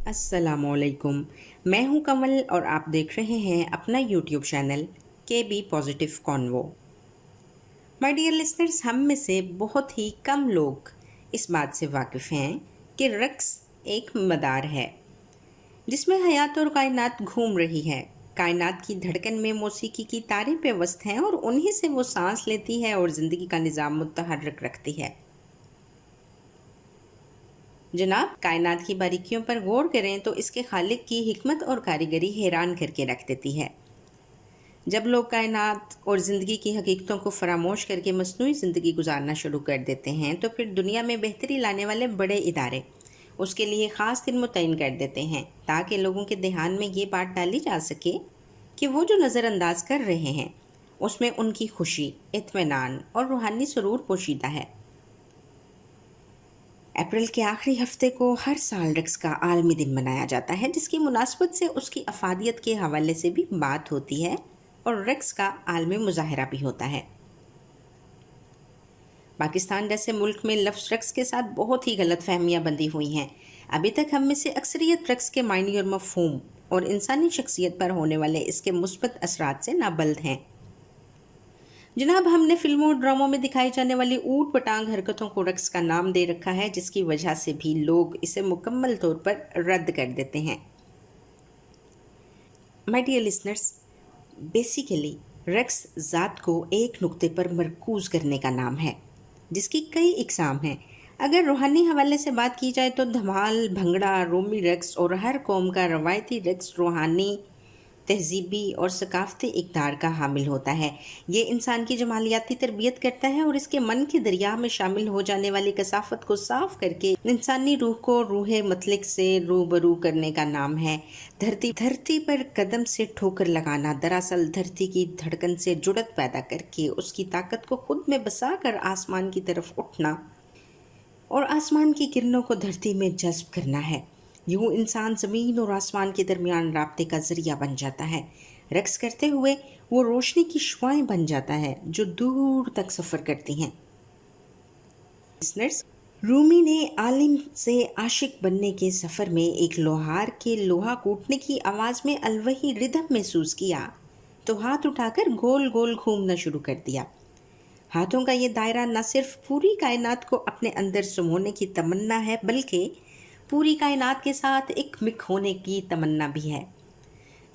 अस्सलाम वालेकुम। मैं हूं कमल और आप देख रहे हैं अपना यूट्यूब चैनल के be positive convo. My dear listeners, हम में से बहुत ही कम लोग इस बात से वाकिफ़ हैं कि रक्स एक मदार है जिसमें हयात और कायनात घूम रही है। कायनात की धड़कन में मौसीकी की तारें पेवस्त हैं और उन्हीं से वो सांस लेती है और ज़िंदगी का निज़ाम मुतहर्रिक रखती है। जनाब, कायनात की बारीकियों पर गौर करें तो इसके खालिक की हिकमत और कारीगरी हैरान करके रख देती है। जब लोग कायनात और ज़िंदगी की हकीकतों को फरामोश करके मसनूई ज़िंदगी गुजारना शुरू कर देते हैं तो फिर दुनिया में बेहतरी लाने वाले बड़े इदारे उसके लिए ख़ास दिन मुतय्यन कर देते हैं ताकि लोगों के ध्यान में ये बात डाली जा सके कि वो जो नज़रअंदाज कर रहे हैं उसमें उनकी खुशी, इत्मीनान और रूहानी सुरूर पोशीदा है। अप्रैल के आखिरी हफ्ते को हर साल रक्स का आलमी दिन मनाया जाता है जिसकी मुनासबत से उसकी अफादियत के हवाले से भी बात होती है और रक्स का आलमी मुजाहरा भी होता है। पाकिस्तान जैसे मुल्क में लफ्ज़ रक्स के साथ बहुत ही गलत फहमियाँ बंधी हुई हैं। अभी तक हम में से अक्सरियत रक्स के मायने और मफ़हूम और इंसानी शख्सियत पर होने वाले इसके मुस्बत असरात से नाबल्द हैं। जनाब, हमने फिल्मों और ड्रामों में दिखाई जाने वाली ऊट पटांग हरकतों को रक्स का नाम दे रखा है जिसकी वजह से भी लोग इसे मुकम्मल तौर पर रद्द कर देते हैं। माय डियर लिसनर्स, बेसिकली रक्स ज़ात को एक नुक्ते पर मरकूज़ करने का नाम है जिसकी कई इकसाम हैं। अगर रूहानी हवाले से बात की जाए तो धमाल, भंगड़ा, रोमी रक्स और हर कौम का रवायती रक्स रूहानी, तहजीबी और सकाफ़ती इक़दार का हामिल होता है। ये इंसान की जमालियाती तरबियत करता है और इसके मन के दरिया में शामिल हो जाने वाली कसाफ़त को साफ़ करके इंसानी रूह को रूह मतलक से रूबरू करने का नाम है। धरती पर कदम से ठोकर लगाना दरअसल धरती की धड़कन से जुड़त पैदा करके उसकी ताकत को खुद में बसा कर आसमान की तरफ उठना और आसमान की किरणों को धरती में जज्ब करना है। यूँ इंसान ज़मीन और आसमान के दरमियान राब्ते का ज़रिया बन जाता है। रक्स करते हुए वो रोशनी की शुआएं बन जाता है जो दूर तक सफ़र करती हैं। लिसनर्स, रूमी ने आलिम से आशिक बनने के सफ़र में एक लोहार के लोहा कूटने की आवाज़ में अलवही रिदम महसूस किया तो हाथ उठाकर गोल गोल घूमना शुरू कर दिया। हाथों का ये दायरा न सिर्फ पूरी कायनात को अपने अंदर समोने की तमन्ना है बल्कि पूरी कायनात के साथ एक मिक होने की तमन्ना भी है।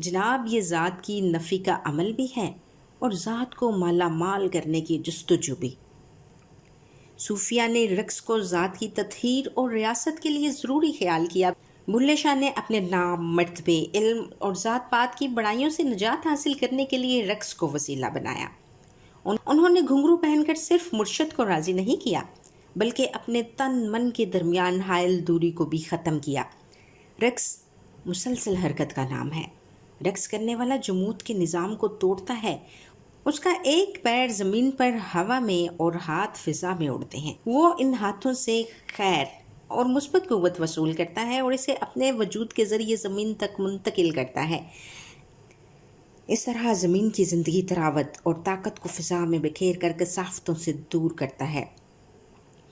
जनाब, ये ज़ात की नफ़ी का अमल भी है और ज़ात को माला माल करने की जस्तजू भी। सूफिया ने रक्स को ज़ात की तत्हीर और रियासत के लिए ज़रूरी ख्याल किया। बुल्ले शाह ने अपने नाम, मर्तबे, इल्म और ज़ात पात की बड़ाइयों से निजात हासिल करने के लिए रक्स को वसीला बनाया। उन्होंने घुंघरू पहनकर सिर्फ मुर्शद को राज़ी नहीं किया बल्कि अपने तन मन के दरमियान हायल दूरी को भी ख़त्म किया। रक्स मुसलसल हरकत का नाम है। रक्स करने वाला जमूद के निज़ाम को तोड़ता है। उसका एक पैर ज़मीन पर हवा में और हाथ फ़िज़ा में उड़ते हैं। वो इन हाथों से खैर और मुस्बत क़ुव्वत वसूल करता है और इसे अपने वजूद के ज़रिए ज़मीन तक मुंतकिल करता है। इस तरह ज़मीन की ज़िंदगी तरावत और ताकत को फ़िज़ा में बिखेर कर कसाफ़तों से दूर करता है।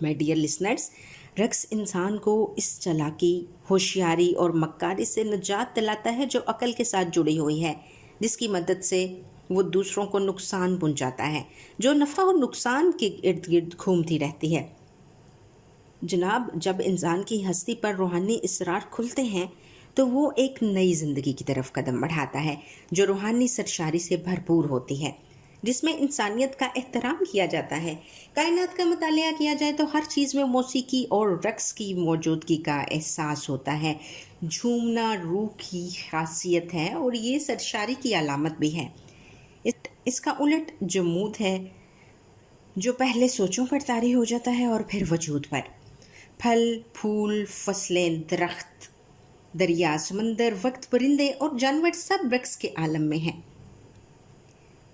माय डियर लिसनर्स, रक्स इंसान को इस चालाकी, होशियारी और मक्कारी से निजात दिलाता है जो अकल के साथ जुड़ी हुई है, जिसकी मदद से वो दूसरों को नुकसान पहुंचाता है, जो नफ़ा और नुकसान के इर्द गिर्द घूमती रहती है। जनाब, जब इंसान की हस्ती पर रूहानी इसरार खुलते हैं तो वो एक नई ज़िंदगी की तरफ कदम बढ़ाता है जो रूहानी सरशारी से भरपूर होती है, जिसमें इंसानियत का एहतराम किया जाता है। कायनात का मुतालिया किया जाए तो हर चीज़ में मौसीकी और रक्स की मौजूदगी का एहसास होता है। झूमना रूह की खासियत है और ये सरशारी की अलामत भी है। इसका उलट जमूद है जो पहले सोचों पर तारी हो जाता है और फिर वजूद पर। फल, फूल, फसलें, दरख्त, दरिया, समंदर, वक्त, परिंदे और जानवर सब रक्स के आलम में हैं।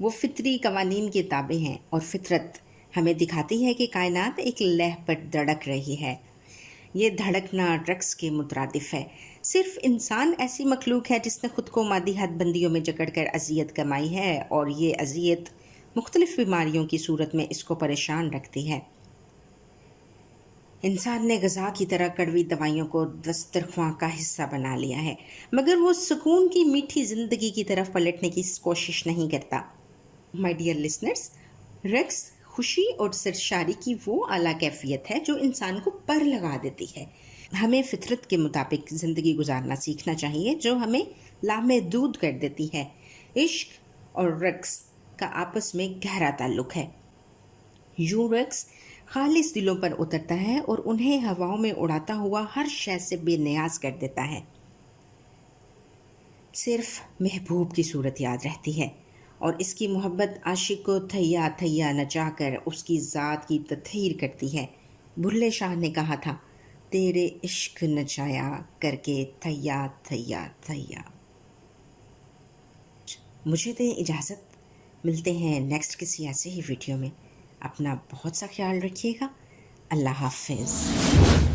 वो फितरी कवानीन के ताबे हैं और फितरत हमें दिखाती है कि कायनात एक लह पर धड़क रही है। ये धड़कना रक्स के मुतरादिफ है। सिर्फ इंसान ऐसी मखलूक है जिसने खुद को मादी हदबंदियों में जकड़ कर अजियत कमाई है और ये अजियत मुख्तलिफ बीमारियों की सूरत में इसको परेशान रखती है। इंसान ने ग़िज़ा की तरह कड़वी दवाइयों को दस्तरख्वां का हिस्सा बना लिया है, मगर वो सुकून की मीठी ज़िंदगी की तरफ पलटने की कोशिश नहीं करता। माय डियर लिसनर्स, रक्स खुशी और सरशारी की वो आला कैफियत है जो इंसान को पर लगा देती है। हमें फितरत के मुताबिक ज़िंदगी गुजारना सीखना चाहिए, जो हमें लामहदूद कर देती है। इश्क और रक्स का आपस में गहरा ताल्लुक़ है। यूं रक्स खालिस दिलों पर उतरता है और उन्हें हवाओं में उड़ाता हुआ हर शय से बेनियाज कर देता है। सिर्फ महबूब की सूरत याद रहती है और इसकी मोहब्बत आशिक को थैया थैया नचाकर उसकी ज़ात की तत्हीर करती है। बुल्ले शाह ने कहा था, तेरे इश्क नचाया करके थैया थैया थैया। मुझे दें इजाज़त, मिलते हैं नेक्स्ट किसी ऐसे ही वीडियो में। अपना बहुत सा ख्याल रखिएगा। अल्लाह हाफ़िज़।